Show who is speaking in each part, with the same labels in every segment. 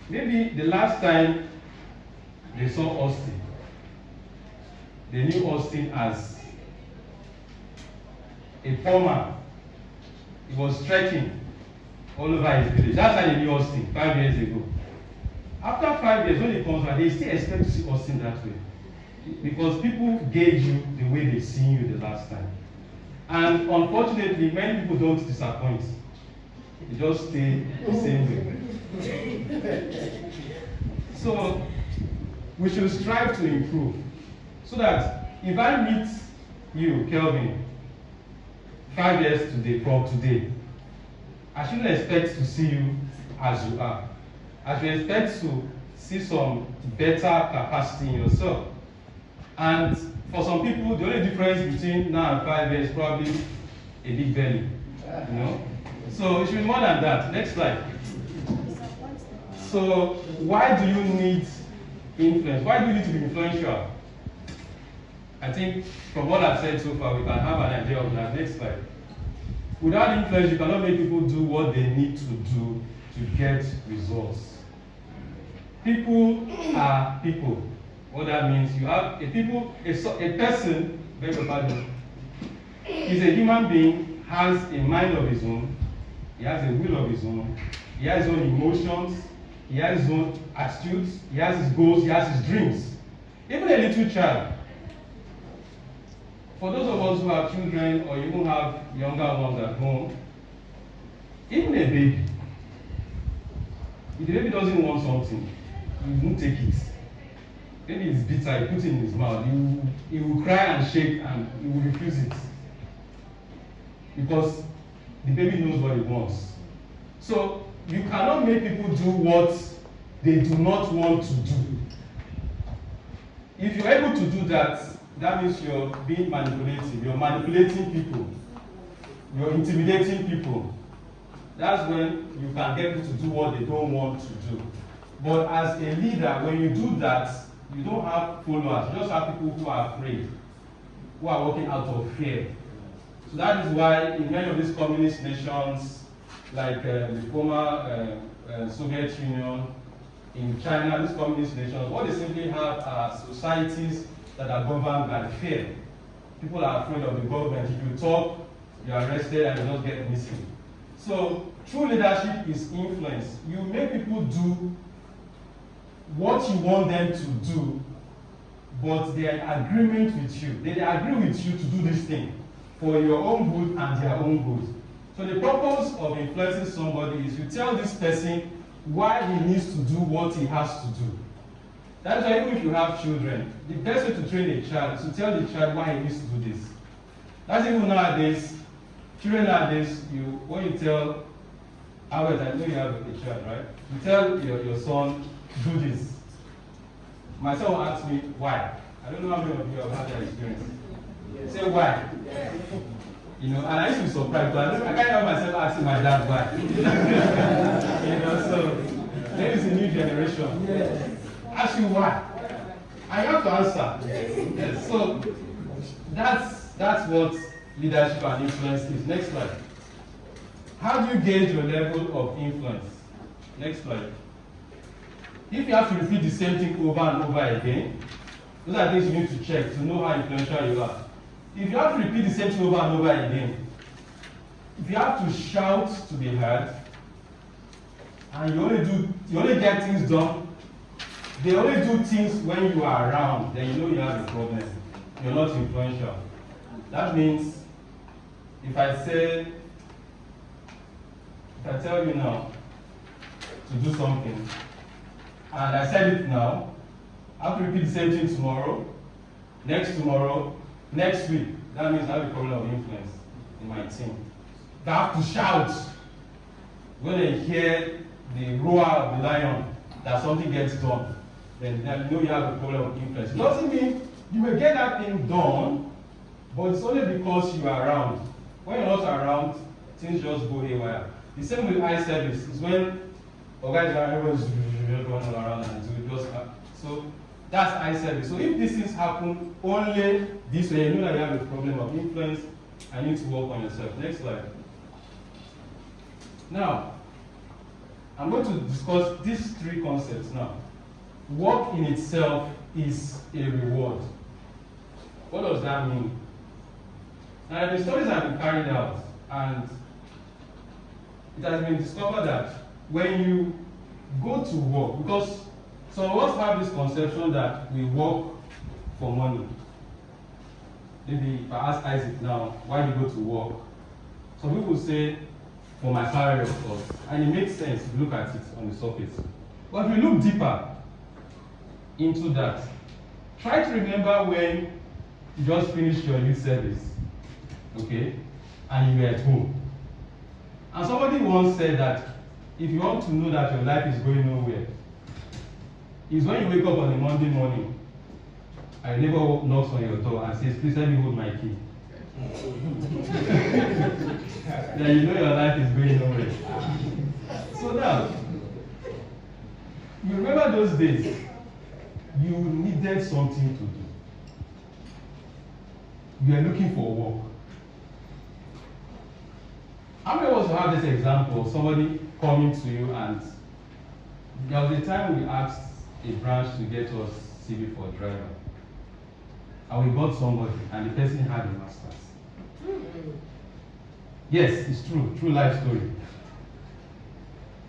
Speaker 1: Maybe the last time they saw Austin, they knew Austin as a poor man. He was trekking all over his village. That's how they knew Austin 5 years ago. After 5 years, when he comes back, they still expect to see Austin that way. Because people gauge you the way they see you the last time. And unfortunately, many people don't disappoint. They just stay the same way. So, we should strive to improve. So that if I meet you, Kelvin, 5 years today, from today, I shouldn't expect to see you as you are. I should expect to see some better capacity in yourself. And for some people, the only difference between now and 5 years is probably a big belly. You know? So it should be more than that. Next slide. So why do you need influence? Why do you need to be influential? I think from what I've said so far, we can have an idea of that. Next slide. Without influence, you cannot make people do what they need to do to get results. People are people. What that means, you have a person, beg your pardon, is a human being, has a mind of his own, he has a will of his own, he has his own emotions, he has his own attitudes, he has his goals, he has his dreams. Even a little child. For those of us who have children or even have younger ones at home, even a baby, if the baby doesn't want something, he won't take it. Maybe it's bitter, he puts it in his mouth, he will cry and shake and he will refuse it. Because the baby knows what he wants. So you cannot make people do what they do not want to do. If you're able to do that, that means you're being manipulative. You're manipulating people. You're intimidating people. That's when you can get people to do what they don't want to do. But as a leader, when you do that, you don't have followers. You just have people who are afraid, who are working out of fear. So that is why in many of these communist nations, like the former Soviet Union, in China, these communist nations, what they simply have are societies that are governed by fear. People are afraid of the government. If you talk, you are arrested and you just get missing. So true leadership is influence. You make people do what you want them to do, but they are in agreement with you. They agree with you to do this thing for your own good and their own good. So the purpose of influencing somebody is you tell this person why he needs to do what he has to do. That's why even if you have children, the best way to train a child is to tell the child why he needs to do this. That's even nowadays, children nowadays, when you tell, Albert, I know you have a child, right? You tell your son, do this. My son will ask me, why? I don't know how many of you have had that experience. Say why? You know, and I used to be surprised, but I can't help myself asking my dad why. You know, so there is a new generation. Ask you why. I have to answer. Yes. So that's what leadership and influence is. Next slide. How do you gauge your level of influence? Next slide. If you have to repeat the same thing over and over again, those are things you need to check to know how influential you are. If you have to repeat the same thing over and over again, if you have to shout to be heard, and you only get things done, they only do things when you are around, then you know you have a problem. You're not influential. That means if I tell you now to do something, and I said it now, I have to repeat the same thing tomorrow, next week, that means I have a problem of influence in my team. They have to shout when they hear the roar of the lion that something gets done. Then you know you have a problem of influence. It doesn't mean you may get that thing done, but it's only because you are around. When you're not around, things just go haywire. The same with eye service is when everyone's running around and just so that's eye service. So if these things happen only this way, you know that you have a problem of influence and you need to work on yourself. Next slide. Now, I'm going to discuss these three concepts now. Work in itself is a reward. What does that mean? Now, the studies have been carried out, and it has been discovered that when you go to work, because some of us have this conception that we work for money. Maybe if I ask Isaac now, why do you go to work? Some people say, for my salary, of course. And it makes sense if you look at it on the surface. But if you look deeper into that, try to remember when you just finished your youth service, okay, and you were at home. And somebody once said that if you want to know that your life is going nowhere, is when you wake up on a Monday morning and your neighbor knocks on your door and says, please let me hold my key. Then you know your life is going nowhere. So now, you remember those days, you needed something to do. You are looking for work. How many of us have this example of somebody coming to you, and there was a time we asked a branch to get us CV for a driver. And we got somebody, and the person had a master's. Yes, it's true life story.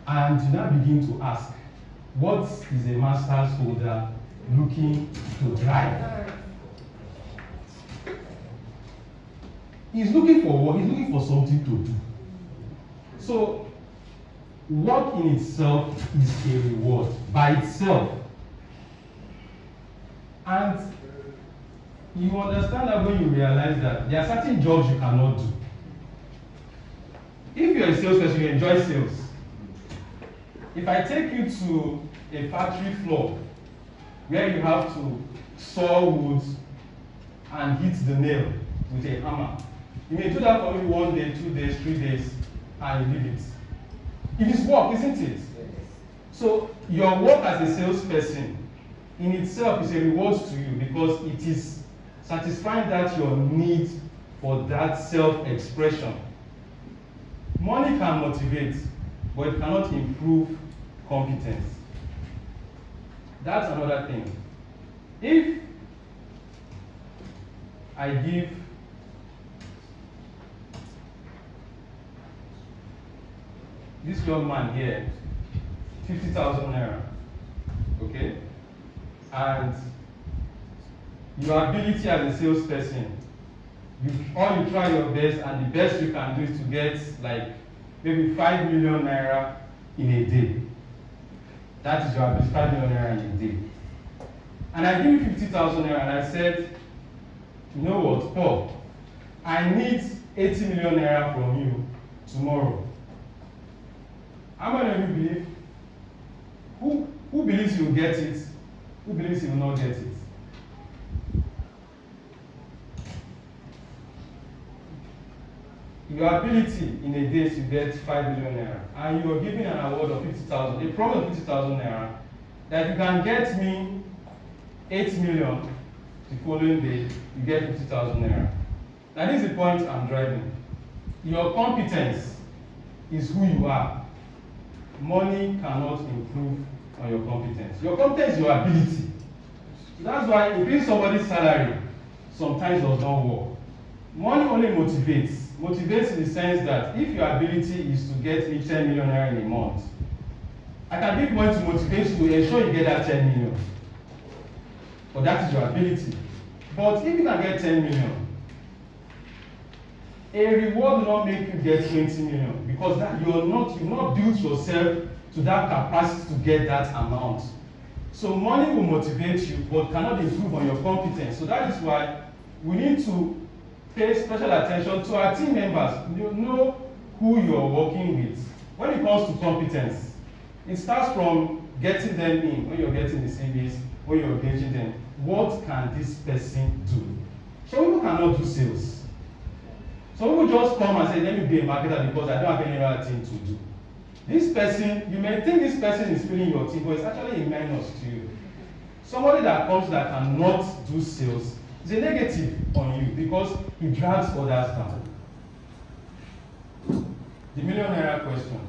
Speaker 1: And you now begin to ask, what is a master's holder looking to drive? He's looking for what? He's looking for something to do. So, work in itself is a reward by itself. And you understand that when you realize that there are certain jobs you cannot do. If you're a salesperson, you enjoy sales. If I take you to a factory floor where you have to saw wood and hit the nail with a hammer, you may do that for maybe 1 day, 2 days, 3 days, and you leave it. It is work, isn't it? So your work as a salesperson in itself is a reward to you because it is satisfying that your need for that self-expression. Money can motivate, but it cannot improve competence. That's another thing. If I give this young man here 50,000 naira, okay, and your ability as a salesperson, you try your best, and the best you can do is to get like maybe 5 million naira in a day. That is your ability, 5 million naira in a day. And I give you 50,000 naira, and I said, you know what, Paul, I need 80 million naira from you tomorrow. How many of you believe? Who believes you will get it? Who believes you will not get it? Your ability in a day is to get 5 million naira, and you are given an award of 50,000, a promise of 50,000 naira, that you can get me 8 million the following day, you get 50,000 naira. Now this is the point I'm driving. Your competence is who you are. Money cannot improve on your competence. Your competence is your ability. So that's why increasing somebody's salary sometimes does not work. Money only motivates. Motivates in the sense that if your ability is to get me 10 million naira in a month, I can give money to motivate you to ensure you get that 10 million. But that is your ability. But if you can get 10 million, a reward will not make you get 20 million because that you've not built yourself to that capacity to get that amount. So money will motivate you but cannot improve on your competence. So that is why we need to pay special attention to our team members. You know who you're working with. When it comes to competence, it starts from getting them in, when you're getting the CVs, when you're engaging them. What can this person do? Some people cannot do sales. Some people just come and say, let me be a marketer because I don't have any other thing to do. This person, you may think this person is filling your team, but it's actually a minus to you. Somebody that comes that cannot do sales is a negative on you because he drags others down. The million naira question.